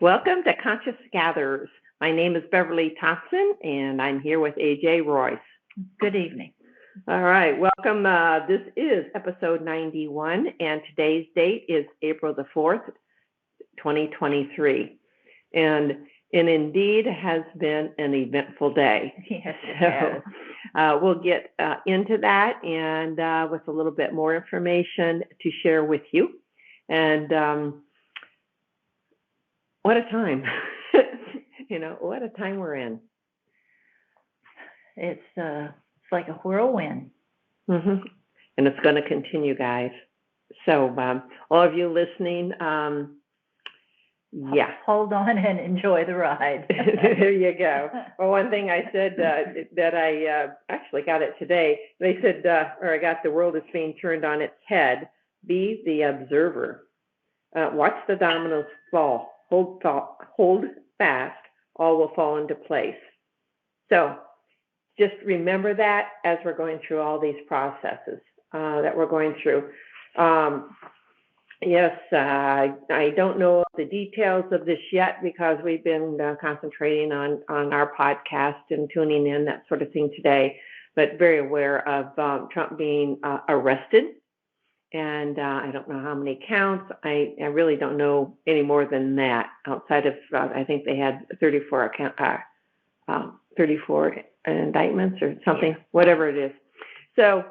Welcome to Conscious Gatherers. My name is Beverly Thompson, and I'm here with AJ Royce. Good evening. All right, welcome. This is episode 91, and today's date is April the 4th, 2023. And it indeed has been an eventful day. Yes, it has. We'll get into that and with a little bit more information to share with you. And what a time. What a time we're in. It's like a whirlwind. Mm-hmm. And it's going to continue, guys. So all of you listening, Hold on and enjoy the ride. There you go. Well, one thing I said that I actually got it today, they said, or I got, the world is being turned on its head. Be the observer. Watch the dominoes fall. Hold fast. All will fall into place. So just remember that as we're going through all these processes that we're going through. Yes, I don't know the details of this yet because we've been concentrating on our podcast and tuning in, that sort of thing today, but very aware of Trump being arrested. And I don't know how many counts. I really don't know any more than that outside of, I think they had 34 indictments or something, whatever it is. So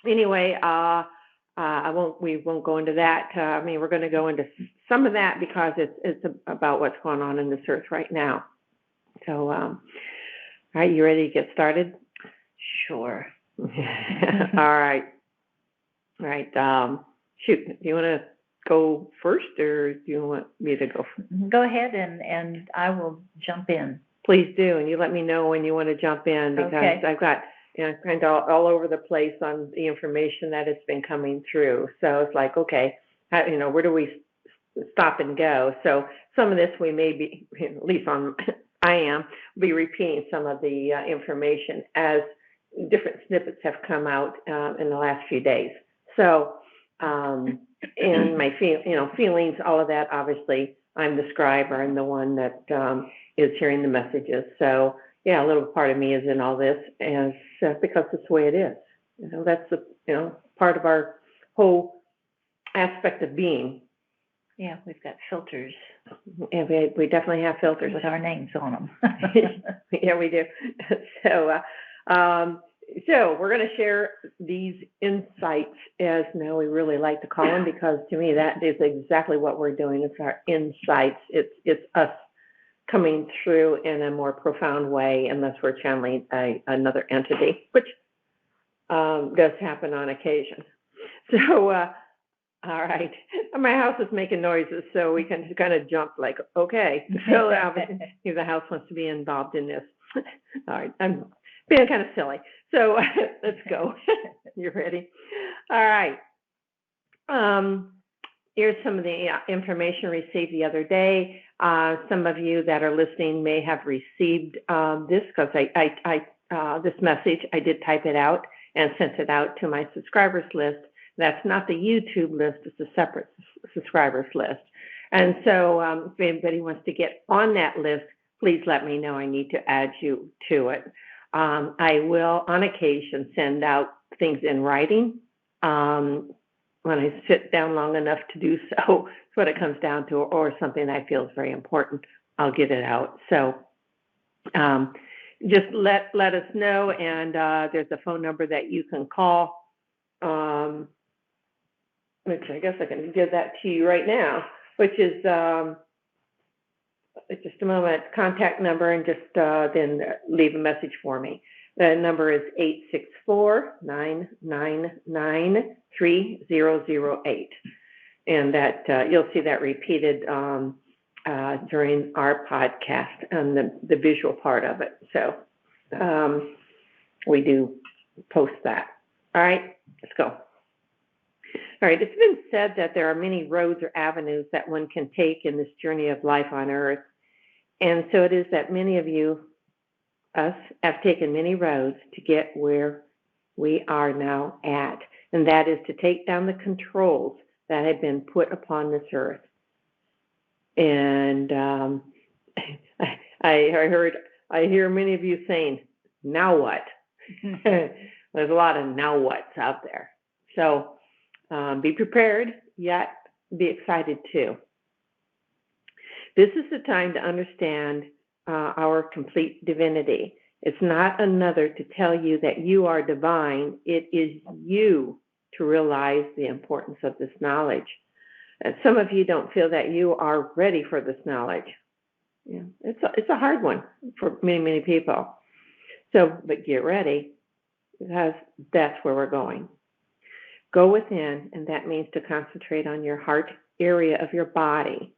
anyway, we won't go into that. We're going to go into some of that because it's about what's going on in this earth right now. So, all right, you ready to get started? Sure. All right. All right. Shoot, do you want to go first, or do you want me to go first? Go ahead, and I will jump in. Please do, and you let me know when you want to jump in, because Okay. I've got kind of all over the place on the information that has been coming through. So it's like, okay, where do we stop and go? So some of this we may be, at least be repeating some of the information as different snippets have come out in the last few days. So, and my feelings, all of that, obviously, I'm the scribe, or I'm the one that is hearing the messages. So, yeah, a little part of me is in all this, and because it's the way it is. That's part of our whole aspect of being. Yeah, we've got filters. Yeah, we definitely have filters with our names on them. Yeah, we do. So we're going to share these insights, as now we really like to call them, because to me that is exactly what we're doing. It's our insights. It's us coming through in a more profound way, unless we're channeling another entity, which does happen on occasion. So, all right, my house is making noises, so we can kind of jump like, okay, so the house wants to be involved in this. All right, I'm being kind of silly. So let's go. You ready? All right. Here's some of the information received the other day. Some of you that are listening may have received this, because this message, I did type it out and sent it out to my subscribers list. That's not the YouTube list, it's a separate subscribers list. And so if anybody wants to get on that list, please let me know. I need to add you to it. I will, on occasion, send out things in writing when I sit down long enough to do so. It's what it comes down to, or something I feel is very important, I'll get it out. So just let us know, and there's a phone number that you can call, which I guess I can give that to you right now, which is just a moment, contact number, and just then leave a message for me. The number is 864-999-3008. And that you'll see that repeated during our podcast and the visual part of it. So we do post that. All right, let's go. All right, it's been said that there are many roads or avenues that one can take in this journey of life on Earth. And so it is that many of us, have taken many roads to get where we are now at. And that is to take down the controls that have been put upon this earth. And I hear many of you saying, now what? There's a lot of now what's out there. So be prepared, yet be excited too. This is the time to understand our complete divinity. It's not another to tell you that you are divine. It is you to realize the importance of this knowledge. And some of you don't feel that you are ready for this knowledge. Yeah, it's a hard one for many, many people. So, but get ready, because that's where we're going. Go within, and that means to concentrate on your heart area of your body,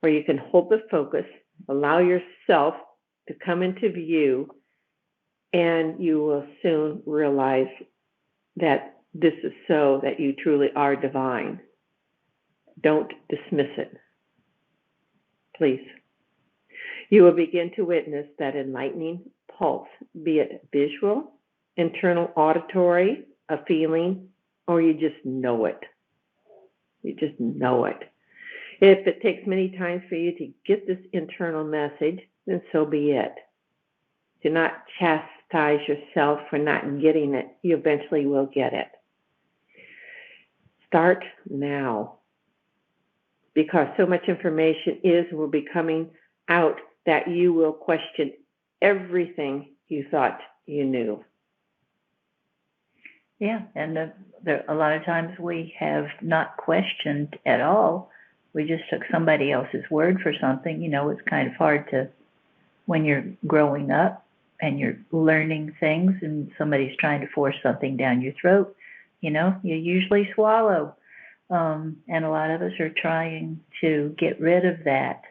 where you can hold the focus, allow yourself to come into view, and you will soon realize that this is so, that you truly are divine. Don't dismiss it, please. You will begin to witness that enlightening pulse, be it visual, internal auditory, a feeling, or you just know it. You just know it. If it takes many times for you to get this internal message, then so be it. Do not chastise yourself for not getting it. You eventually will get it. Start now, because so much information is and will be coming out that you will question everything you thought you knew. Yeah, and a lot of times we have not questioned at all. We just took somebody else's word for something. You know, it's kind of hard to, when you're growing up and you're learning things and somebody's trying to force something down your throat, you know, you usually swallow. And a lot of us are trying to get rid of that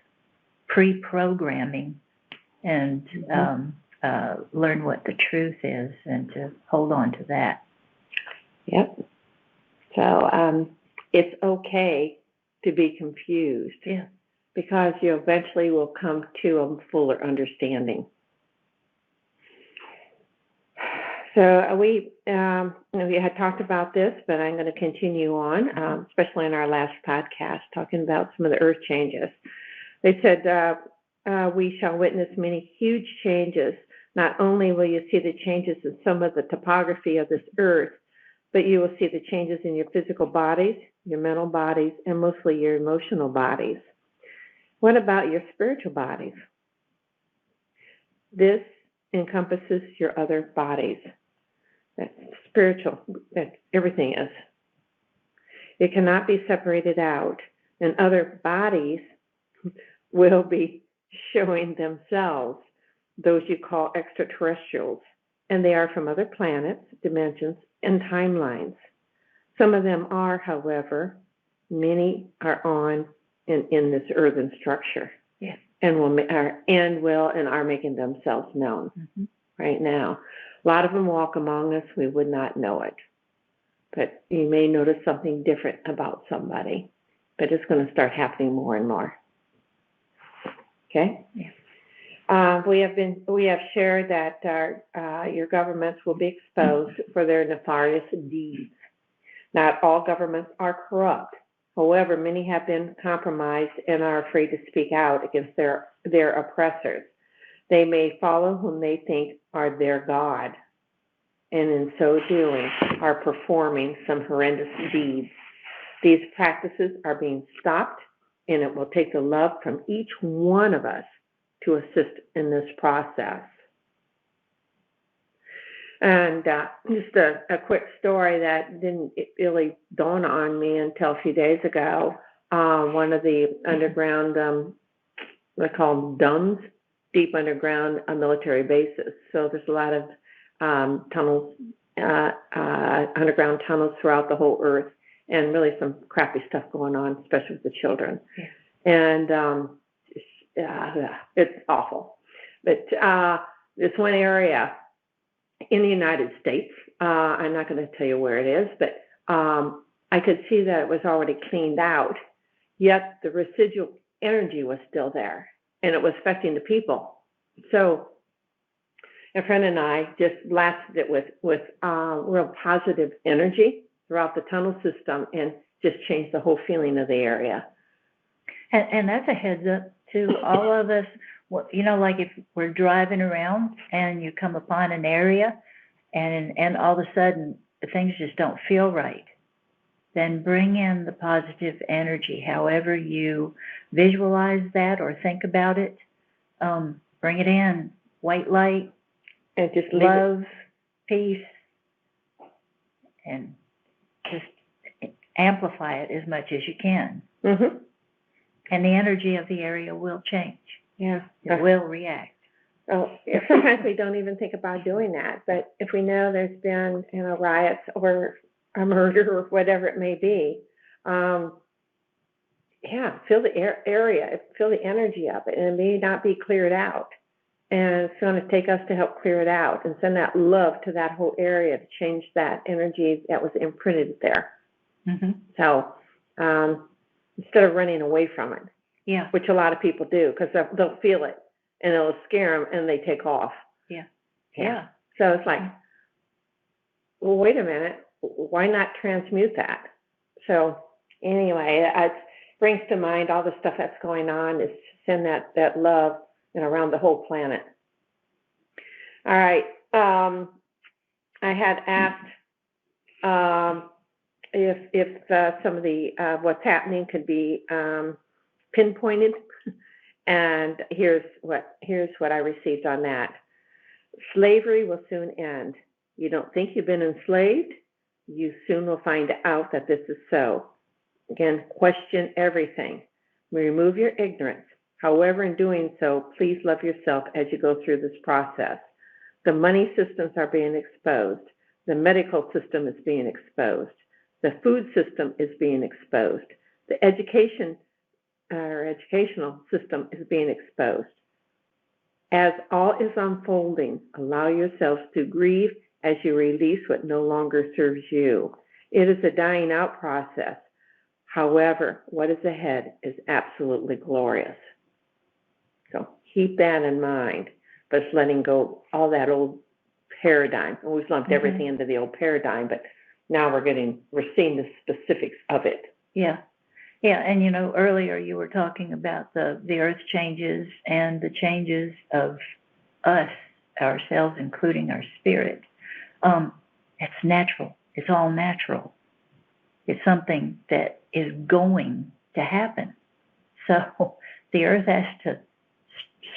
pre-programming and learn what the truth is and to hold on to that. Yep. So it's okay to be confused. Yeah. Because you eventually will come to a fuller understanding. So we had talked about this, but I'm going to continue on, especially in our last podcast, talking about some of the earth changes. They said, we shall witness many huge changes. Not only will you see the changes in some of the topography of this earth, but you will see the changes in your physical bodies, your mental bodies, and mostly your emotional bodies. What about your spiritual bodies? This encompasses your other bodies. That's spiritual, that everything is. It cannot be separated out, and other bodies will be showing themselves, those you call extraterrestrials, and they are from other planets, dimensions, and timelines. Some of them are, however, many are on in this earthen structure. Yeah. And are making themselves known right now. A lot of them walk among us. We would not know it. But you may notice something different about somebody. But it's going to start happening more and more. Okay? Yeah. We have shared that your governments will be exposed for their nefarious deeds. Not all governments are corrupt. However, many have been compromised and are afraid to speak out against their oppressors. They may follow whom they think are their God, and in so doing are performing some horrendous deeds. These practices are being stopped, and it will take the love from each one of us to assist in this process. And just a quick story that didn't really dawn on me until a few days ago. One of the underground, they call them DUMBs, deep underground military bases. So there's a lot of tunnels, underground tunnels throughout the whole earth, and really some crappy stuff going on, especially with the children. Yeah. And it's awful. But this one area in the United States, I'm not going to tell you where it is, but I could see that it was already cleaned out, yet the residual energy was still there, and it was affecting the people. So a friend and I just blasted it with real positive energy throughout the tunnel system and just changed the whole feeling of the area. And that's a heads up to all of us. Like if we're driving around and you come upon an area and all of a sudden things just don't feel right, then bring in the positive energy. However you visualize that or think about it, bring it in. White light, And just love, peace, and just amplify it as much as you can. Mm-hmm. And the energy of the area will change. Yeah. It will react. Oh, sometimes we don't even think about doing that, but if we know there's been, riots or a murder or whatever it may be, feel the area, feel the energy of it, and it may not be cleared out. And it's going to take us to help clear it out and send that love to that whole area to change that energy that was imprinted there. Mm-hmm. So instead of running away from it, yeah, which a lot of people do, because they'll feel it and it'll scare them and they take off. Yeah. So it's like, well, wait a minute, why not transmute that? So anyway, it brings to mind all the stuff that's going on, is to send that love around the whole planet. All right. I had asked if some of the what's happening could be pinpointed, and here's what I received on that. Slavery will soon end. You don't think you've been enslaved? You soon will find out that this is so. Again, question everything. Remove your ignorance. However, in doing so, please love yourself as you go through this process. The money systems are being exposed. The medical system is being exposed. The food system is being exposed. The educational system is being exposed. As all is unfolding, allow yourselves to grieve as you release what no longer serves you. It is a dying out process. However, what is ahead is absolutely glorious. So keep that in mind, but it's letting go all that old paradigm. Always lumped everything into the old paradigm, but now we're seeing the specifics of it. Yeah. And earlier you were talking about the earth changes and the changes of us, ourselves, including our spirit. It's natural. It's all natural. It's something that is going to happen. So the earth has to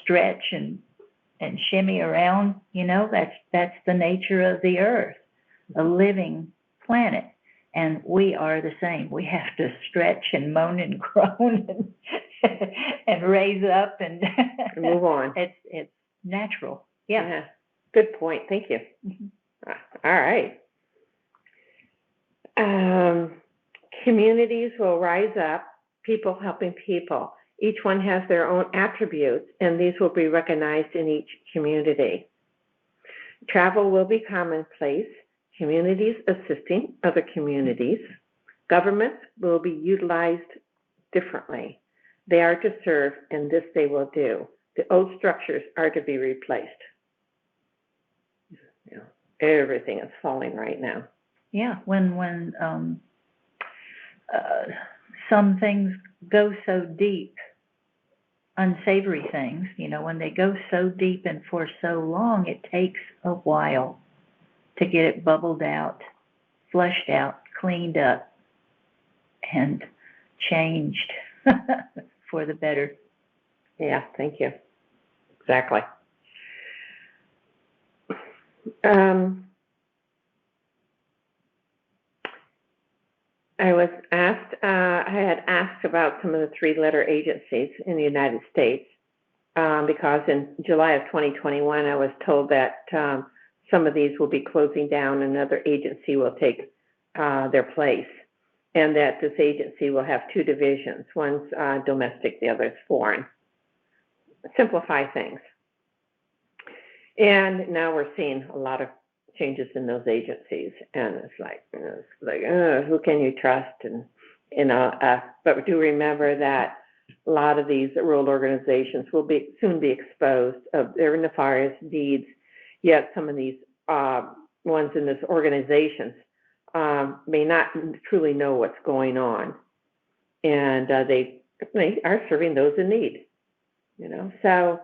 stretch and shimmy around. That's the nature of the earth, a living planet. And we are the same. We have to stretch and moan and groan and raise up and move on. It's natural. Yeah. Good point. Thank you. Mm-hmm. All right. Communities will rise up, people helping people. Each one has their own attributes, and these will be recognized in each community. Travel will be commonplace. Communities assisting other communities. Governments will be utilized differently. They are to serve, and this they will do. The old structures are to be replaced. Everything is falling right now. Yeah, when some things go so deep, unsavory things, when they go so deep and for so long, it takes a while to get it bubbled out, flushed out, cleaned up, and changed for the better. Yeah, thank you. Exactly. I had asked about some of the three-letter agencies in the United States because in July of 2021, I was told that some of these will be closing down, another agency will take their place, and that this agency will have two divisions. One's domestic, the other's foreign. Simplify things. And now we're seeing a lot of changes in those agencies, and it's like who can you trust? And but do remember that a lot of these world organizations will soon be exposed of their nefarious deeds. Yet some of these ones in this organizations may not truly know what's going on, and they they are serving those in need, So,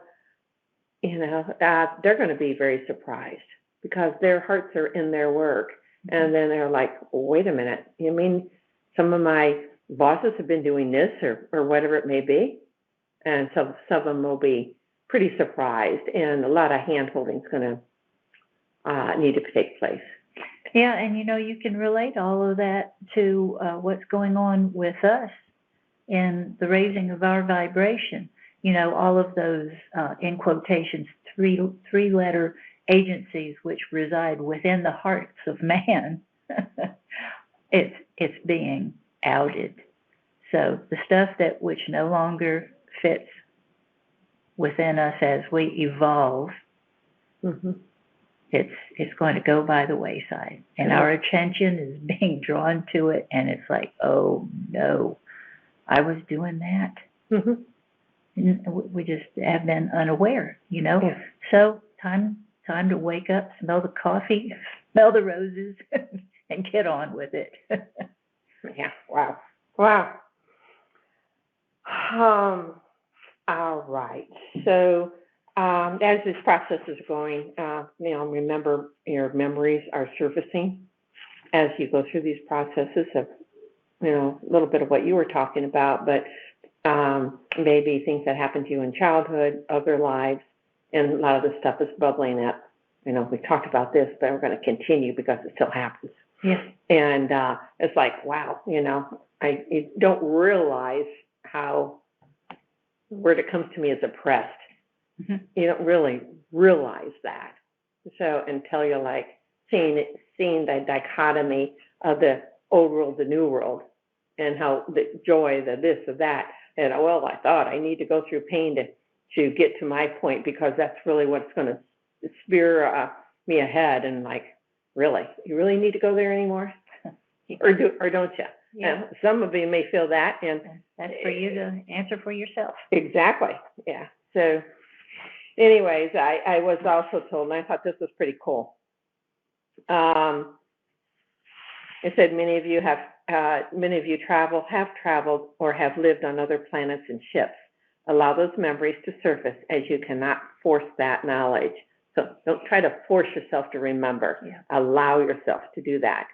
they're going to be very surprised because their hearts are in their work. And then they're like, wait a minute, you mean some of my bosses have been doing this or whatever it may be? And so some of them will be pretty surprised, and a lot of hand-holding is going to need to take place. Yeah, and you can relate all of that to what's going on with us in the raising of our vibration. All of those, in quotations, three-letter agencies which reside within the hearts of man, it's being outed. So the stuff which no longer fits within us as we evolve, it's going to go by the wayside, and our attention is being drawn to it, and it's like, oh no, I was doing that. And we just have been unaware, So time to wake up, smell the coffee, smell the roses, and get on with it. Yeah. Wow. All right. So as this process is going, remember your memories are surfacing as you go through these processes of, a little bit of what you were talking about, but maybe things that happened to you in childhood, other lives, and a lot of this stuff is bubbling up. We talked about this, but we're going to continue because it still happens. Yeah. And it's like, wow, you don't realize how word it comes to me as oppressed. You don't really realize that. So until you're like seeing the dichotomy of the old world, the new world, and how the joy, the this, or that, and I thought I need to go through pain to get to my point because that's really what's going to spear me ahead. And like, really, you really need to go there anymore, or don't you? Yeah. Some of you may feel that, and that's for you to answer for yourself. Exactly. Yeah. So, anyways, I was also told, and I thought this was pretty cool. It said many of you have traveled or have lived on other planets in ships. Allow those memories to surface, as you cannot force that knowledge. So don't try to force yourself to remember. Yeah. Allow yourself to do that.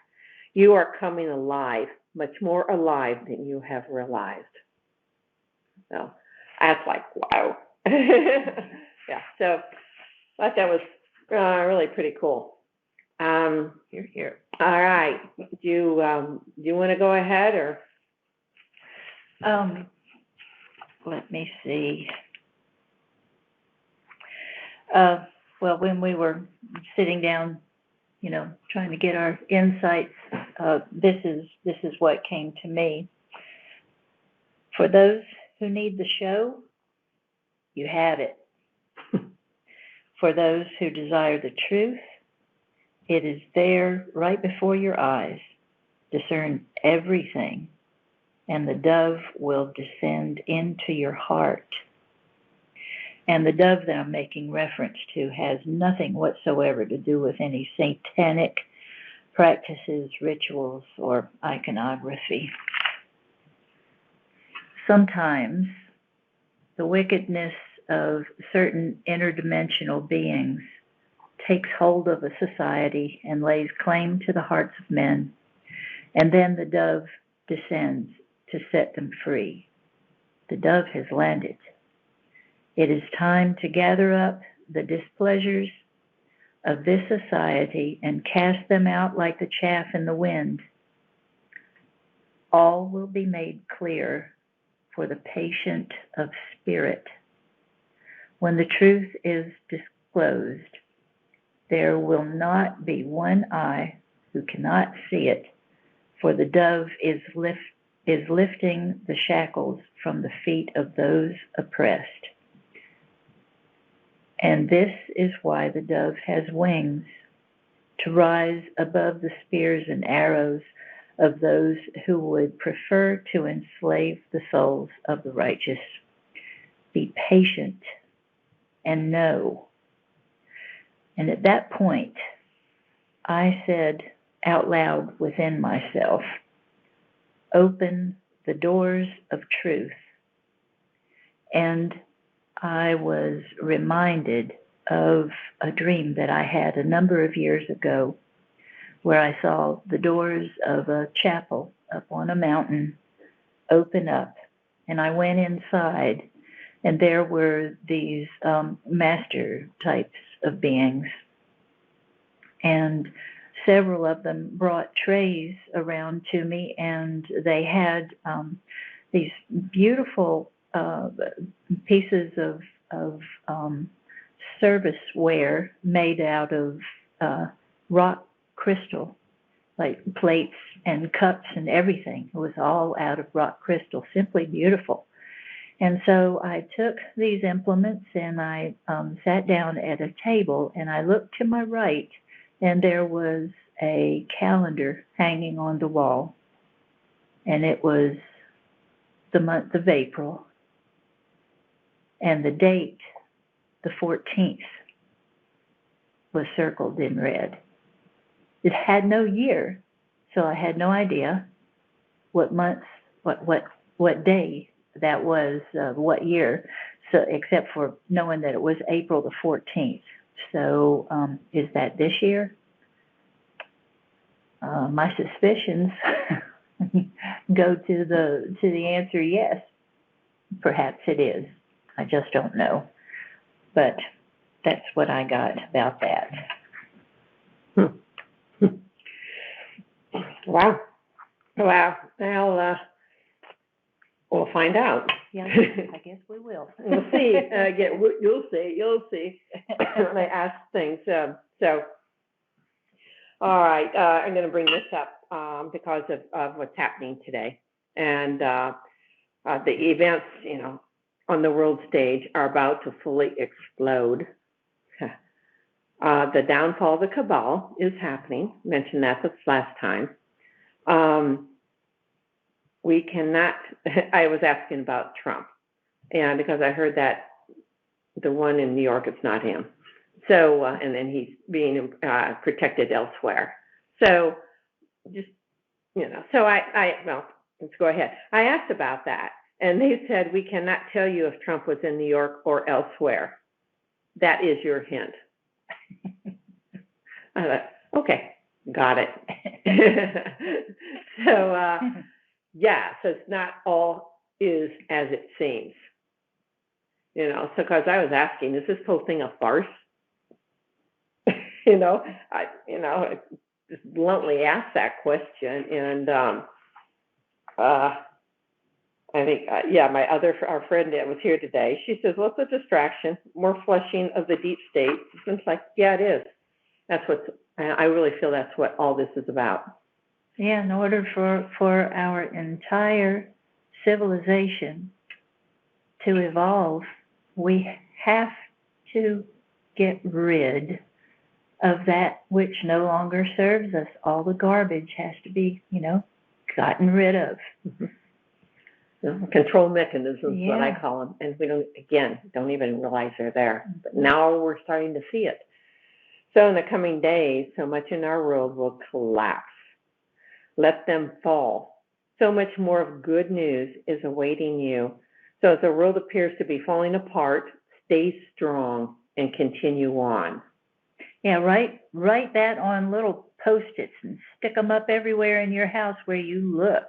You are coming alive, much more alive than you have realized. So that's like, wow. Yeah, so I thought that was really pretty cool. Here. All right. Do you want to go ahead or? Let me see. Well, when we were sitting down, trying to get our insights, this is what came to me. For those who need the show, you have it. For those who desire the truth, it is there right before your eyes. Discern everything, and the dove will descend into your heart. And the dove that I'm making reference to has nothing whatsoever to do with any satanic practices, rituals, or iconography. Sometimes the wickedness of certain interdimensional beings takes hold of a society and lays claim to the hearts of men, and then the dove descends to set them free. The dove has landed. It is time to gather up the displeasures of this society and cast them out like the chaff in the wind. All will be made clear for the patient of spirit. When the truth is disclosed, there will not be one eye who cannot see it, for the dove is lifting the shackles from the feet of those oppressed. And this is why the dove has wings, to rise above the spears and arrows of those who would prefer to enslave the souls of the righteous. Be patient and know. And at that point, I said out loud within myself, open the doors of truth And I was reminded of a dream that I had a number of years ago where I saw the doors of a chapel up on a mountain open up. And I went inside, and there were these master types of beings. And several of them brought trays around to me, and they had these beautiful pieces of serviceware made out of rock crystal, like plates and cups and everything. It was all out of rock crystal, simply beautiful. And so I took these implements and I sat down at a table, and I looked to my right, and there was a calendar hanging on the wall, and it was the month of April, and the date, the 14th, was circled in red. It had no year, so I had no idea what month, what day that was, what year, so except for knowing that it was April the 14th. So is that this year? My suspicions go to the answer yes. Perhaps it is. I just don't know. But that's what I got about that. Wow. Well, we'll find out. Yeah, I guess we will. We'll see. You'll see. When I ask things. So, all right. I'm going to bring this up because of what's happening today, and the events, on the world stage are about to fully explode. The downfall of the cabal is happening. Mentioned that this last time. We cannot. I was asking about Trump, and because I heard that the one in New York, it's not him. So, and then he's being protected elsewhere. So, just So well, let's go ahead. I asked about that, and they said we cannot tell you if Trump was in New York or elsewhere. That is your hint. I thought, okay, got it. So, so it's not all is as it seems. So because I was asking, is this whole thing a farce? I just bluntly asked that question, and I think, our friend that was here today, she says, well, it's a distraction, more flushing of the deep state. It's like, yeah, it is. I really feel that's what all this is about. Yeah, in order for our entire civilization to evolve, we have to get rid of that which no longer serves us. All the garbage has to be, gotten rid of. Control mechanisms, what I call them, and we don't even realize they're there. But now we're starting to see it. So in the coming days, so much in our world will collapse. Let them fall. So much more of good news is awaiting you. So as the world appears to be falling apart, stay strong and continue on. Yeah, write that on little Post-its and stick them up everywhere in your house where you look,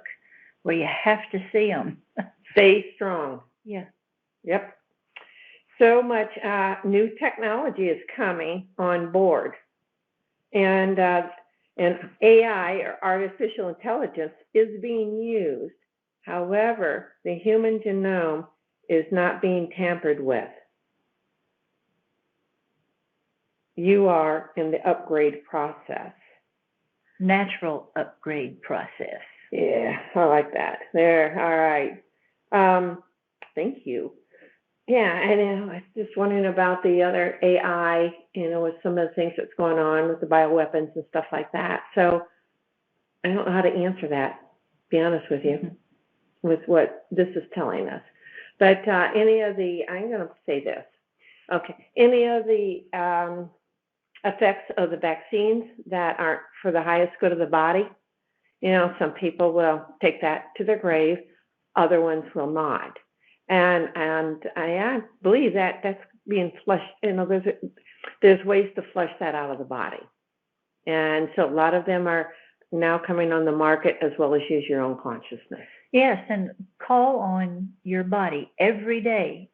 where you have to see them. Stay strong. Yeah. Yep. So much new technology is coming on board. And AI, or artificial intelligence, is being used. However, the human genome is not being tampered with. You are in the upgrade process. Natural upgrade process. Yeah, I like that. There, all right. Thank you. Yeah, and I was just wondering about the other AI, with some of the things that's going on with the bioweapons and stuff like that. So I don't know how to answer that, to be honest with you, with what this is telling us. But I'm going to say this. Okay, any of the effects of the vaccines that aren't for the highest good of the body, some people will take that to their grave, other ones will not. And I believe that that's being flushed. There's ways to flush that out of the body, and so a lot of them are now coming on the market, as well as use your own consciousness. Yes, and call on your body every day.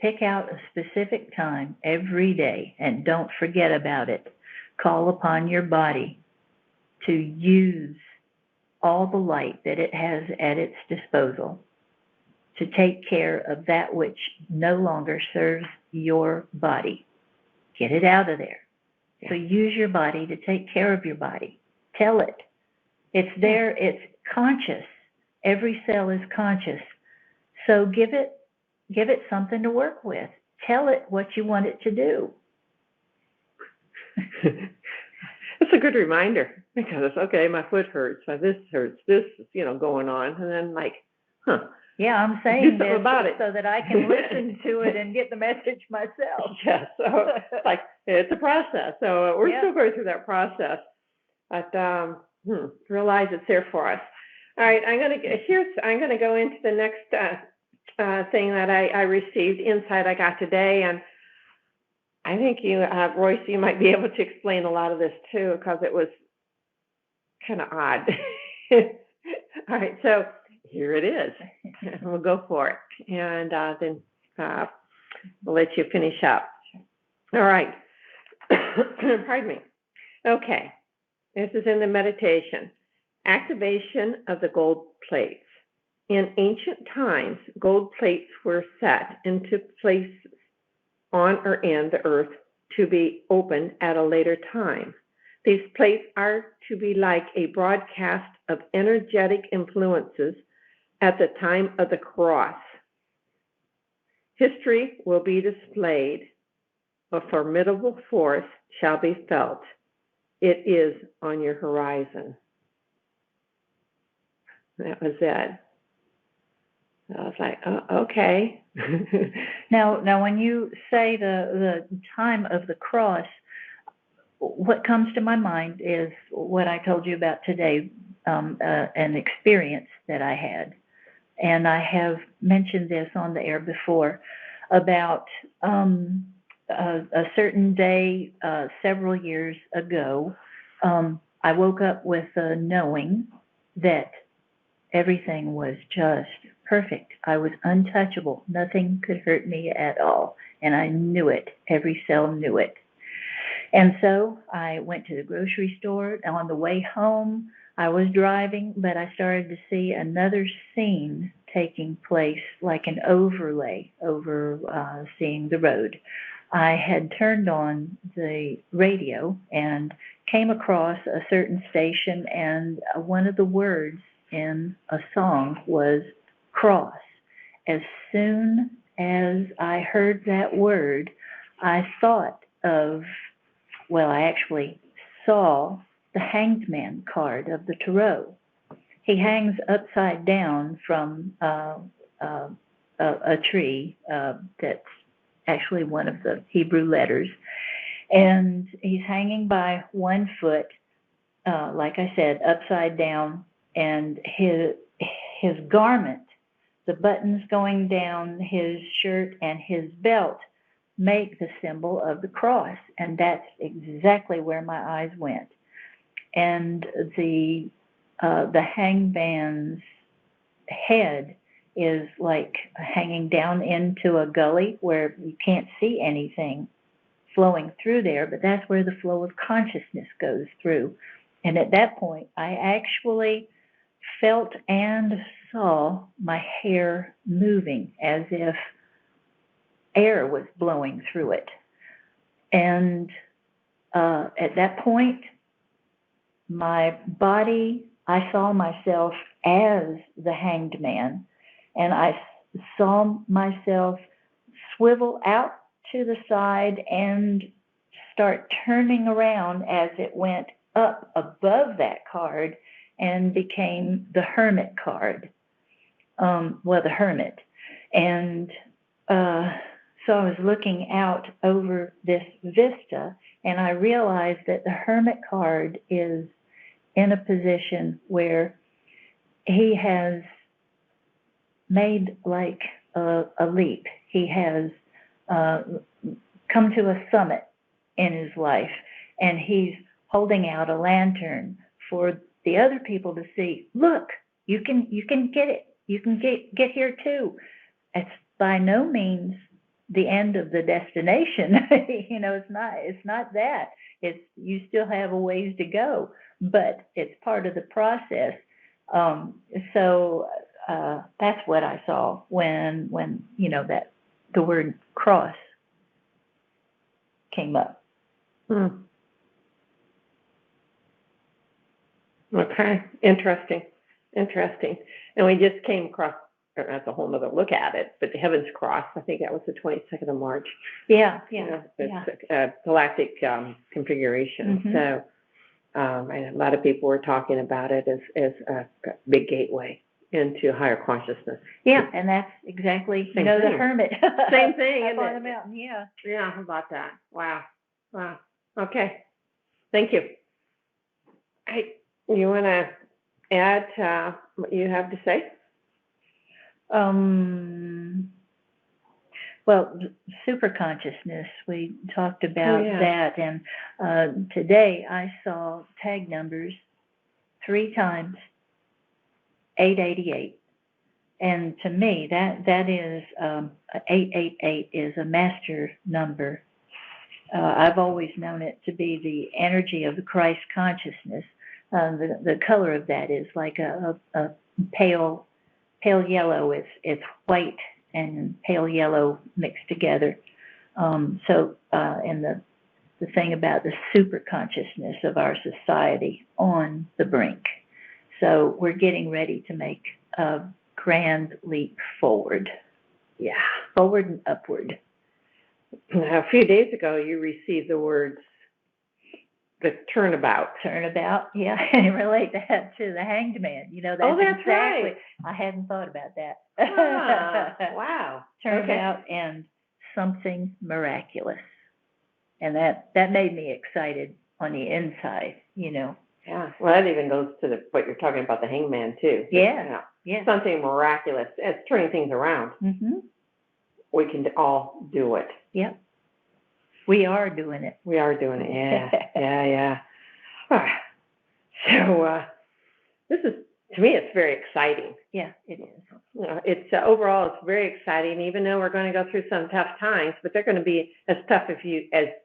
Pick out a specific time every day and don't forget about it. Call upon your body to use all the light that it has at its disposal to take care of that which no longer serves your body. Get it out of there. So use your body to take care of your body. Tell it. It's there. It's conscious. Every cell is conscious. So give it something to work with. Tell it what you want it to do. It's a good reminder, because okay, my foot hurts, my this hurts, this is going on, and then like, yeah, I'm saying this about it so that I can listen to it and get the message myself. Yeah, so it's a process. So we're still going through that process, but realize it's there for us. All right, I'm gonna go into the next thing that I received, insight I got today, and I think you, Royce, you might be able to explain a lot of this too, because it was kind of odd. All right, so here it is. We'll go for it, and then we'll let you finish up. All right. Pardon me. Okay, this is in the meditation. Activation of the gold plates. In ancient times, gold plates were set into place on or in the earth to be opened at a later time. These plates are to be like a broadcast of energetic influences at the time of the cross. History will be displayed. A formidable force shall be felt. It is on your horizon. That was it. I was like, oh, okay. Now, when you say the time of the cross, what comes to my mind is what I told you about today, an experience that I had. And I have mentioned this on the air before about a certain day several years ago. I woke up with a knowing that everything was just perfect. I was untouchable. Nothing could hurt me at all. And I knew it. Every cell knew it. And so I went to the grocery store. On the way home, I was driving, but I started to see another scene taking place, like an overlay over seeing the road. I had turned on the radio and came across a certain station, and one of the words in a song was cross. As soon as I heard that word, I thought of, well, I actually saw the Hanged Man card of the Tarot. He hangs upside down from a tree that's actually one of the Hebrew letters. And he's hanging by one foot, like I said, upside down, and his garment, the buttons going down his shirt and his belt make the symbol of the cross. And that's exactly where my eyes went. And the hangman's head is like hanging down into a gully where you can't see anything flowing through there, but that's where the flow of consciousness goes through. And at that point, I actually felt and saw my hair moving as if air was blowing through it. And at that point, my body, I saw myself as the Hanged Man, and I saw myself swivel out to the side and start turning around as it went up above that card and became the Hermit card. The Hermit. And so I was looking out over this vista, and I realized that the Hermit card is in a position where he has made like a leap. He has come to a summit in his life, and he's holding out a lantern for the other people to see. Look, you can get it. You can get here too. It's by no means the end of the destination. It's not that. It's, you still have a ways to go, but it's part of the process. So that's what I saw when that the word cross came up. Okay, interesting. And we just came across, that's a whole nother look at it, but the Heavens Cross, I think that was the 22nd of March. Yeah. It's a galactic configuration. Mm-hmm. So and a lot of people were talking about it as a big gateway into higher consciousness. Yeah, and that's exactly, Same the thing. hermit. Same thing, up isn't on it? the mountain, yeah. Yeah, how about that? Wow. Okay, thank you. Hey, you want to add what you have to say? Well, super consciousness, we talked about that, and today I saw tag numbers 3 times, 888, and to me that is 888 is a master number. I've always known it to be the energy of the Christ consciousness. The color of that is like a pale yellow. It's white and pale yellow mixed together. And the thing about the super consciousness of our society on the brink. So we're getting ready to make a grand leap forward. Yeah. Forward and upward. A few days ago, you received the words, the turnabout. Turnabout, yeah, and relate that to the Hanged Man. That's exactly. Right. I hadn't thought about that. Wow. Turnabout and something miraculous, and that made me excited on the inside. Yeah. Well, that even goes to what you're talking about, the Hangman too. Yeah. Something miraculous. It's turning things around. Mm-hmm. We can all do it. Yep. We are doing it. We are doing it. Yeah. So this is, to me, it's very exciting. Yeah, it is. It's overall, it's very exciting. Even though we're going to go through some tough times, but they're going to be as tough as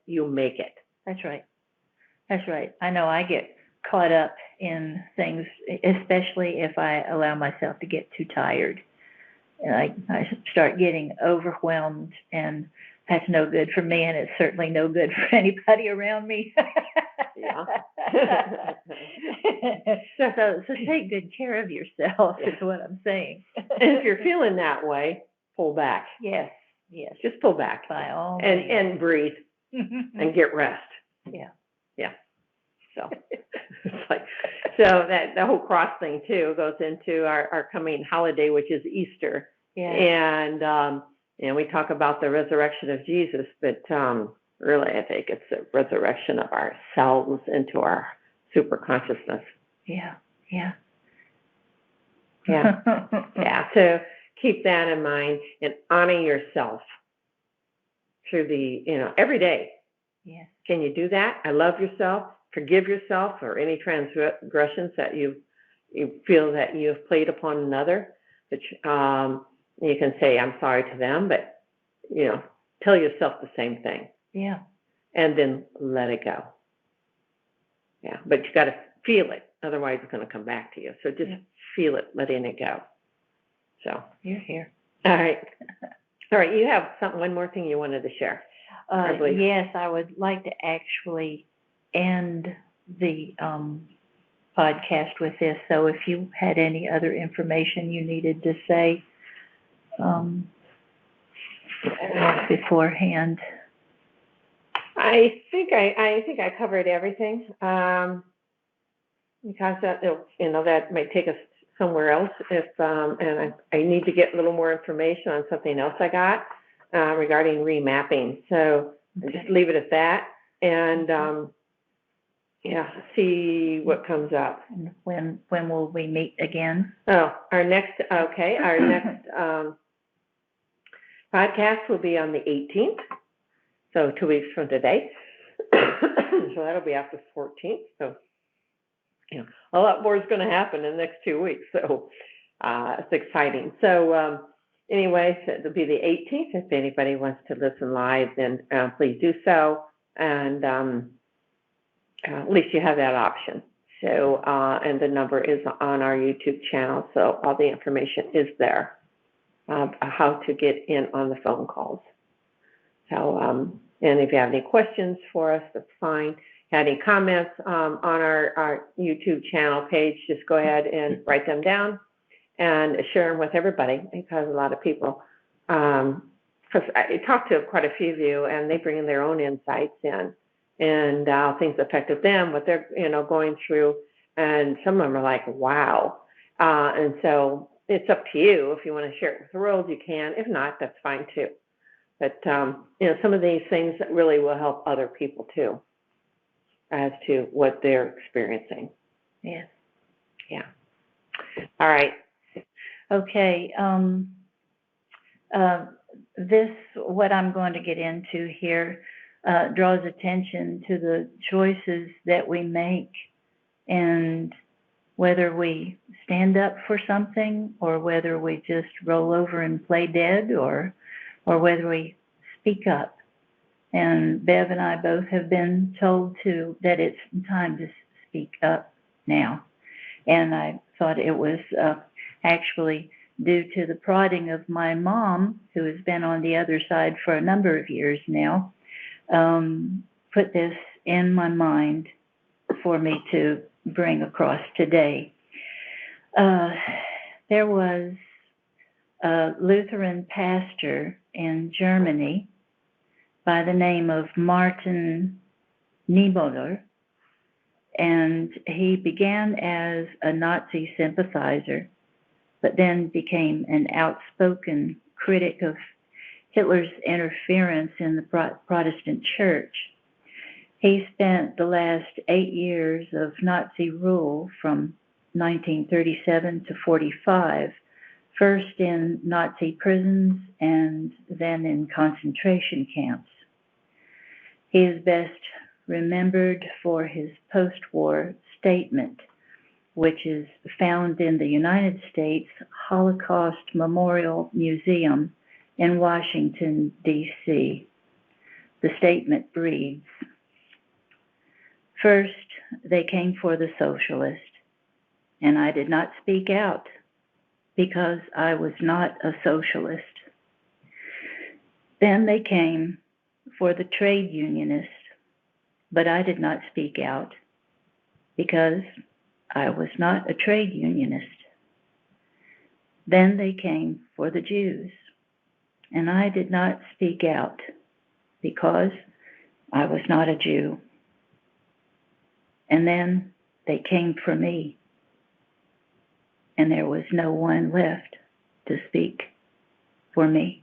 you make it. That's right. I know I get caught up in things, especially if I allow myself to get too tired. And I start getting overwhelmed, and that's no good for me, and it's certainly no good for anybody around me. Yeah. So take good care of yourself is what I'm saying. And if you're feeling that way, pull back. Yes. Just pull back. By all means. And breathe and get rest. Yeah. So it's like, so that the whole cross thing too goes into our coming holiday, which is Easter. Yeah. And we talk about the resurrection of Jesus, but really I think it's the resurrection of ourselves into our super consciousness. Yeah. So keep that in mind and honor yourself through every day. Yeah. Can you do that? I love yourself. Forgive yourself for any transgressions that you feel that you have played upon another. But you can say, I'm sorry to them, but, tell yourself the same thing. Yeah. And then let it go. Yeah. But you got to feel it. Otherwise, it's going to come back to you. So just feel it, letting it go. So. You're here. All right. You have one more thing you wanted to share. Yes, I would like to actually end the podcast with this. So if you had any other information you needed to say beforehand. I think I covered everything because that might take us somewhere else if and I need to get a little more information on something else I got regarding remapping. So just leave it at that. And Yeah, see what comes up. And when will we meet again? Oh, our next podcast will be on the 18th, so 2 weeks from today. So that'll be after the 14th. So, a lot more is going to happen in the next 2 weeks. So it's exciting. So anyway, so it'll be the 18th. If anybody wants to listen live, then please do so. And at least you have that option. So, and the number is on our YouTube channel, so all the information is there, how to get in on the phone calls. So, and if you have any questions for us, that's fine. Had any comments on our YouTube channel page, just go ahead and write them down and share them with everybody, because a lot of people, because I talked to quite a few of you, and they bring in their own insights in, and how things affected them, what they're going through, and some of them are like, wow. And so it's up to you. If you want to share it with the world, you can. If not, that's fine too. But some of these things really will help other people too, as to what they're experiencing. Yes. Yeah. All right. Okay. This, what I'm going to get into here, draws attention to the choices that we make, and whether we stand up for something, or whether we just roll over and play dead, or whether we speak up. And Bev and I both have been told that it's time to speak up now. And I thought it was actually due to the prodding of my mom, who has been on the other side for a number of years now, put this in my mind for me to bring across today. There was a Lutheran pastor in Germany by the name of Martin Niemoller, and he began as a Nazi sympathizer, but then became an outspoken critic of Hitler's interference in the Protestant church. He spent the last 8 years of Nazi rule from 1937 to 45, first in Nazi prisons and then in concentration camps. He is best remembered for his post-war statement, which is found in the United States Holocaust Memorial Museum in Washington, D.C. The statement reads, "First, they came for the socialist, and I did not speak out because I was not a socialist. Then they came for the trade unionist, but I did not speak out because I was not a trade unionist. Then they came for the Jews, and I did not speak out because I was not a Jew. And then they came for me, and there was no one left to speak for me."